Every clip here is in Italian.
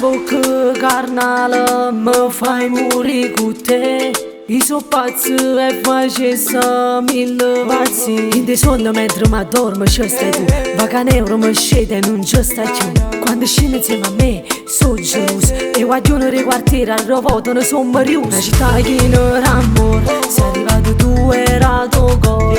gioco carnală, mă fai muri cu te. I so pazzo e face să mi lăvați. In de sonno mentre mi addormo c'è stai tu. Vaga neuro mi scende non c'è stai tu. Quando scende insieme a me so geloso. E guaglione di quartiere al rovoto ne son mariuso. Una città piena d'amore, sei arrivato tu era tocco.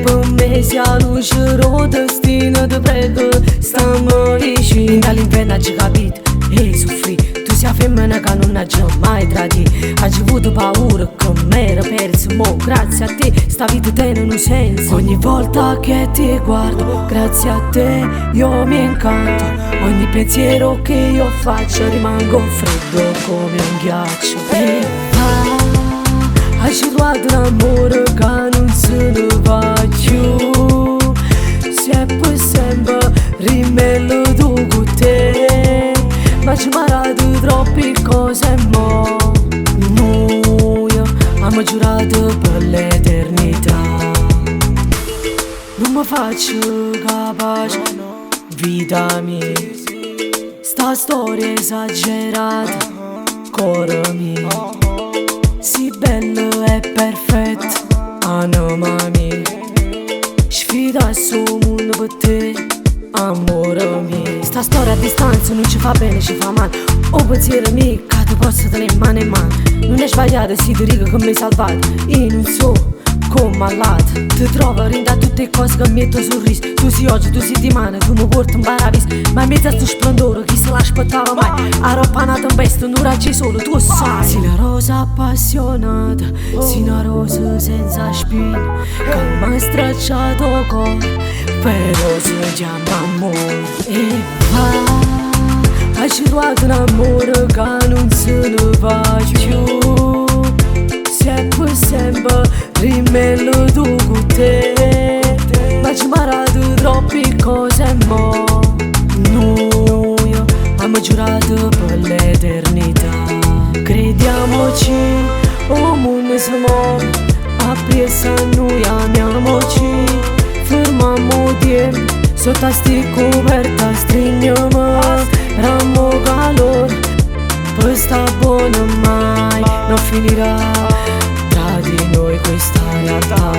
Per me sia luce roda, destino ti prego, stiamo vicini. Dall'inferno hai capito e soffri. Tu sei femmina che non ha già mai tradito. Hai avuto paura che mi ero perso. Mo grazie a te sta vita tiene un senso. Ogni volta che ti guardo, grazie a te io mi incanto. Ogni pensiero che io faccio rimango freddo come un ghiaccio. E hai trovato un amore che non se ne va più. Se per sempre rimello tu con te. Ma ci imparato troppe cose mo. Noi abbiamo giurato per l'eternità. Non mi faccio capace, vita mia. Sta storia esagerata, cuore mio. Si bello e perfetto, anima mia. Sfida sul mondo per te, amore mio. Sta storia a distanza non ci fa bene, ci fa male. O pensiero mio che ti posso tenere mano in mano. Non è sbagliato, si ti dico che mi hai salvato. Io non so come malato. Ti trovo rinda tutte le cose che metto sul riso. Tu sei oggi, tu sei dimani, tu mi porti in paradiso. Ma in mezzo a sto splendore, chi se l'aspettava mai? A roba nata in veste, non raggi solo, tu sai. Sei una rosa appassionata, sei una rosa senza spine, che mi ha stracciato il cuore, però si chiama amore. E hai trovato un amore che non se ne va più. Se per sempre rimello tu con te. Ma ci imparato troppe cose mo. Noi abbiamo giurato per l'eternità. Crediamoci, o mondo si muove. Appresa a noi amiamoci. Fermiamo tempo, sotto a sti coperta stringiamo. Ramo calore, poi sta buona mai non finirà tra di noi questa realtà.